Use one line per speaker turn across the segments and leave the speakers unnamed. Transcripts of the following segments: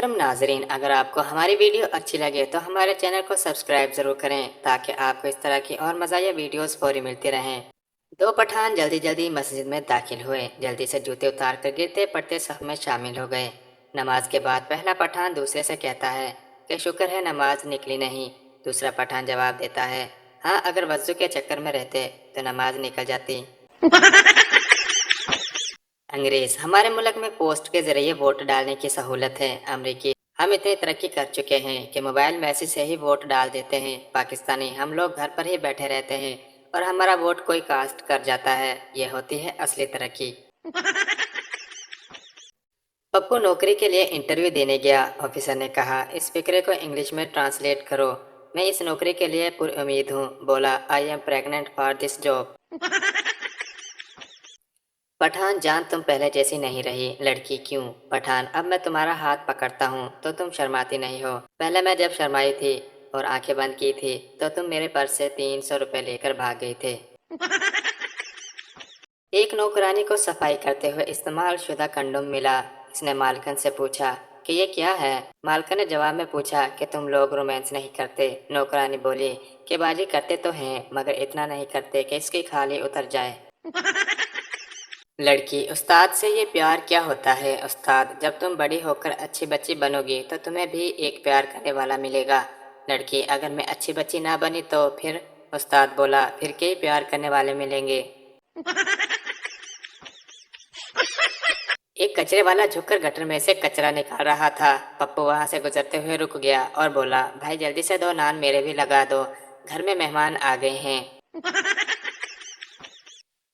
मोहतरम नाजरीन, अगर आपको हमारी वीडियो अच्छी लगे तो हमारे चैनल को सब्सक्राइब ज़रूर करें ताकि आपको इस तरह की और मज़ाया वीडियोस फौरी मिलती रहें। दो पठान जल्दी जल्दी मस्जिद में दाखिल हुए। जल्दी से जूते उतार कर गिरते पड़ते सफ में शामिल हो गए। नमाज के बाद पहला पठान दूसरे से कहता है कि शुक्र है नमाज निकली नहीं। दूसरा पठान जवाब देता है, हाँ, अगर वज़ू के चक्कर में रहते तो नमाज निकल जाती। अंग्रेज, हमारे मुल्क में पोस्ट के जरिए वोट डालने की सहूलत है। अमरीकी, हम इतनी तरक्की कर चुके हैं कि मोबाइल मैसेज से ही वोट डाल देते हैं। पाकिस्तानी, हम लोग घर पर ही बैठे रहते हैं और हमारा वोट कोई कास्ट कर जाता है। ये होती है असली तरक्की। पप्पू नौकरी के लिए इंटरव्यू देने गया। ऑफिसर ने कहा, इस फिक्रे को इंग्लिश में ट्रांसलेट करो। मैं इस नौकरी के लिए पुरुम्मीद हूँ। बोला, I am pregnant for this job. Pathan, जान तुम पहले जैसी नहीं रही। लड़की, क्यों? पठान, अब मैं तुम्हारा हाथ पकड़ता हूँ तो तुम शर्माती नहीं हो। पहले मैं जब शर्माई थी और आंखें बंद की थी तो तुम मेरे पर्स से 300 रुपए लेकर भाग गए थे। एक नौकरानी को सफाई करते हुए इस्तेमाल शुदा कंडोम मिला। इसने मालकन से पूछा कि ये क्या है। मालकन ने जवाब में पूछा कि तुम लोग रोमांस नहीं करते। नौकरानी बोली कि बाजी करते तो हैं मगर इतना नहीं करते कि इसकी खाली उतर जाए। लड़की, उस्ताद से ये प्यार क्या होता है? उस्ताद, जब तुम बड़ी होकर अच्छी बच्ची बनोगी तो तुम्हें भी एक प्यार करने वाला मिलेगा। लड़की, अगर मैं अच्छी बच्ची ना बनी तो फिर? उस्ताद बोला, फिर कई प्यार करने वाले मिलेंगे। एक कचरे वाला झुककर गटर में से कचरा निकाल रहा था। पप्पू वहां से गुजरते हुए रुक गया और बोला, भाई जल्दी से 2 नान मेरे भी लगा दो, घर में मेहमान आ गए हैं।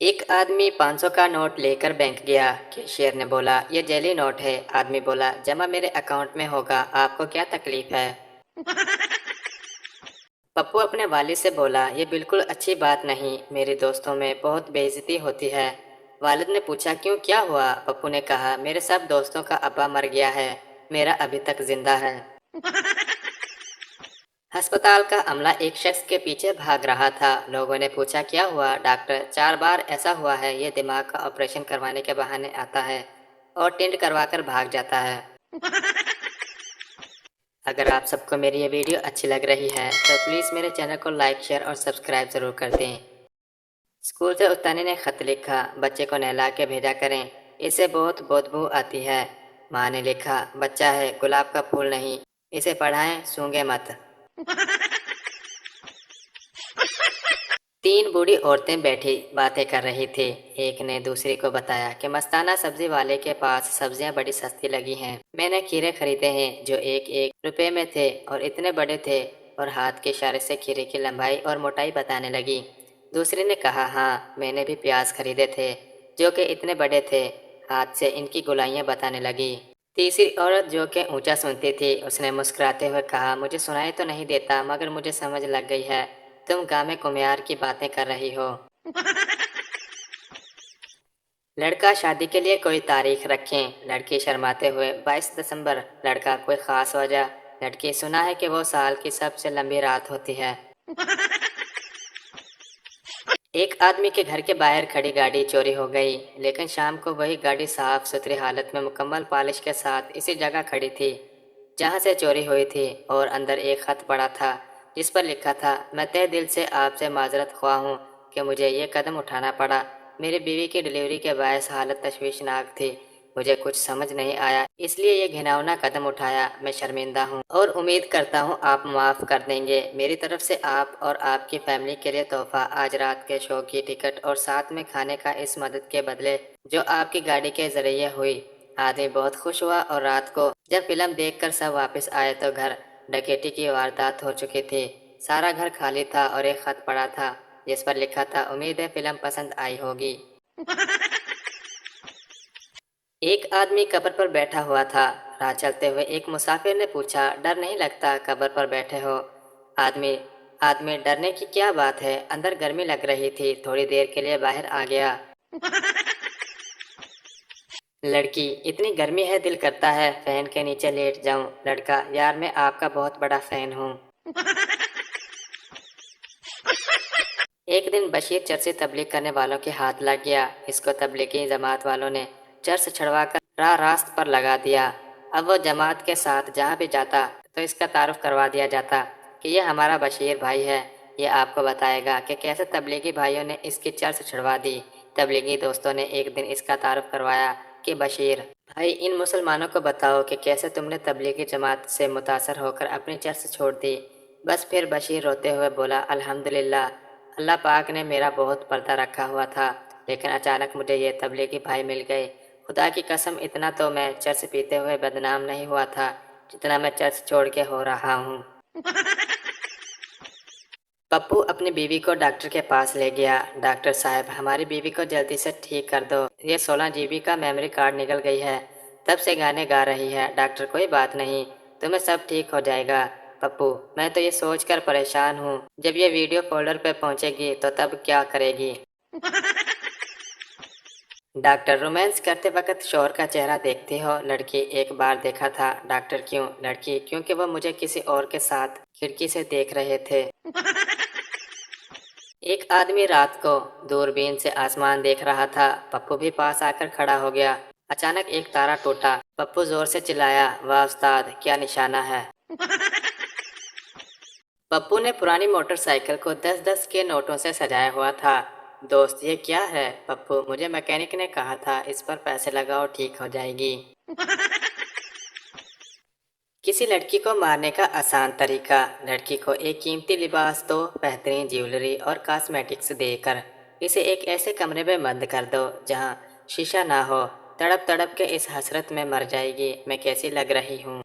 एक आदमी 500 का नोट लेकर बैंक गया। कैशियर ने बोला, ये जेली नोट है। आदमी बोला, जमा मेरे अकाउंट में होगा, आपको क्या तकलीफ है? पप्पू अपने वालिद से बोला, ये बिल्कुल अच्छी बात नहीं, मेरे दोस्तों में बहुत बेइज्जती होती है। वालिद ने पूछा, क्यों, क्या हुआ? पप्पू ने कहा, मेरे सब दोस्तों का अब्बा मर गया है, मेरा अभी तक जिंदा है। अस्पताल का अमला एक शख्स के पीछे भाग रहा था। लोगों ने पूछा, क्या हुआ? डॉक्टर, 4 बार ऐसा हुआ है, ये दिमाग का ऑपरेशन करवाने के बहाने आता है और टेंट करवाकर भाग जाता है। अगर आप सबको मेरी ये वीडियो अच्छी लग रही है तो प्लीज़ मेरे चैनल को लाइक, शेयर और सब्सक्राइब ज़रूर कर दें। स्कूल से उस्ताद ने खत लिखा, बच्चे को नहला के भेजा करें, इससे बहुत बदबू आती है। माँ ने लिखा, बच्चा है, गुलाब का फूल नहीं, इसे पढ़ाएं, सूंघे मत। 3 बूढ़ी औरतें बैठी बातें कर रही थी। एक ने दूसरी को बताया कि मस्ताना सब्जी वाले के पास सब्जियां बड़ी सस्ती लगी हैं। मैंने खीरे खरीदे हैं जो 1-1 रुपए में थे और इतने बड़े थे, और हाथ के इशारे से खीरे की लंबाई और मोटाई बताने लगी। दूसरी ने कहा, हाँ, मैंने भी प्याज खरीदे थे जो कि इतने बड़े थे, हाथ से इनकी गोलाइयाँ बताने लगी। तीसरी औरत जो कि ऊंचा सुनती थी, उसने मुस्कुराते हुए कहा, मुझे सुनाई तो नहीं देता मगर मुझे समझ लग गई है, तुम गाँव में कुम्हार की बातें कर रही हो। लड़का, शादी के लिए कोई तारीख रखें। लड़की शर्माते हुए, 22 दिसंबर। लड़का, कोई ख़ास वजह? लड़की, सुना है कि वो साल की सबसे लंबी रात होती है। एक आदमी के घर के बाहर खड़ी गाड़ी चोरी हो गई, लेकिन शाम को वही गाड़ी साफ सुथरी हालत में मुकम्मल पॉलिश के साथ इसी जगह खड़ी थी जहां से चोरी हुई थी, और अंदर एक खत पड़ा था जिस पर लिखा था, मैं तहे दिल से आपसे माजरत ख्वाह हूँ कि मुझे ये कदम उठाना पड़ा। मेरी बीवी की डिलीवरी के बायस हालत तशवीशनाक थी, मुझे कुछ समझ नहीं आया, इसलिए ये घिनौना कदम उठाया। मैं शर्मिंदा हूँ और उम्मीद करता हूँ आप माफ़ कर देंगे। मेरी तरफ से आप और आपकी फैमिली के लिए तोहफा आज रात के शो की टिकट और साथ में खाने का, इस मदद के बदले जो आपकी गाड़ी के जरिए हुई। आदमी बहुत खुश हुआ और रात को जब फिल्म देखकर सब वापस आए तो घर डकैती की वारदात हो चुकी थी। सारा घर खाली था और एक खत पड़ा था जिस पर लिखा था, उम्मीद है फिल्म पसंद आई होगी। एक आदमी कब्र पर बैठा हुआ था। राह चलते हुए एक मुसाफिर ने पूछा, डर नहीं लगता कब्र पर बैठे हो? आदमी आदमी डरने की क्या बात है, अंदर गर्मी लग रही थी, थोड़ी देर के लिए बाहर आ गया। लड़की, इतनी गर्मी है, दिल करता है फैन के नीचे लेट जाऊं। लड़का, यार मैं आपका बहुत बड़ा फैन हूं। एक दिन बशीर चर्च तबलीग करने वालों के हाथ लग गया। इसको तबलीगी जमात वालों ने चर्च छड़वा कर राह रास्त पर लगा दिया। اب وہ جماعت کے ساتھ جہاں بھی جاتا تو اس کا تعارف کروا دیا جاتا کہ یہ ہمارا بشیر بھائی ہے، یہ آپ کو بتائے گا کہ کیسے تبلیغی بھائیوں نے اس کی چرچ چھڑوا دی۔ تبلیغی دوستوں نے ایک دن اس کا تعارف کروایا کہ بشیر بھائی، ان مسلمانوں کو بتاؤ کہ کیسے تم نے تبلیغی جماعت سے متاثر ہو کر اپنی چرچ چھوڑ دی۔ بس پھر بشیر روتے ہوئے بولا، الحمدللہ، اللہ پاک نے میرا بہت پردہ رکھا ہوا تھا، لیکن اچانک مجھے یہ تبلیغی بھائی مل گئے۔ خدا کی قسم، اتنا تو میں چرچ پیتے ہوئے بدنام نہیں ہوا تھا جتنا میں چرچ چھوڑ کے ہو رہا ہوں۔ پپو اپنی بیوی کو ڈاکٹر کے پاس لے گیا۔ ڈاکٹر صاحب، ہماری بیوی کو جلدی سے ٹھیک کر دو، یہ 16 جی بی کا میموری کارڈ نکل گئی ہے، تب سے گانے گا رہی ہے۔ ڈاکٹر، کوئی بات نہیں، تمہیں سب ٹھیک ہو جائے گا۔ پپو، میں تو یہ سوچ کر پریشان ہوں، جب یہ ویڈیو فولڈر پہ پہنچے گی تو تب کیا کرے گی؟ ڈاکٹر، رومانس کرتے وقت شوہر کا چہرہ دیکھتی ہو؟ لڑکی، ایک بار دیکھا تھا۔ ڈاکٹر، کیوں؟ لڑکی، کیونکہ وہ مجھے کسی اور کے ساتھ کھڑکی سے دیکھ رہے تھے۔ ایک آدمی رات کو دوربین سے آسمان دیکھ رہا تھا۔ پپو بھی پاس آ کر کھڑا ہو گیا۔ اچانک ایک تارا ٹوٹا۔ پپو زور سے چلایا، واہ استاد، کیا نشانہ ہے! پپو نے پرانی موٹر سائیکل کو 10-10 کے نوٹوں سے سجایا ہوا تھا۔ دوست، یہ کیا ہے؟ پپو، مجھے میکینک نے کہا تھا اس پر پیسے لگاؤ، ٹھیک ہو جائے گی۔ کسی لڑکی کو مارنے کا آسان طریقہ: لڑکی کو ایک قیمتی لباس دو، بہترین جیولری اور کاسمیٹکس دے کر اسے ایک ایسے کمرے میں بند کر دو جہاں شیشہ نہ ہو۔ تڑپ تڑپ کے اس حسرت میں مر جائے گی، میں کیسی لگ رہی ہوں؟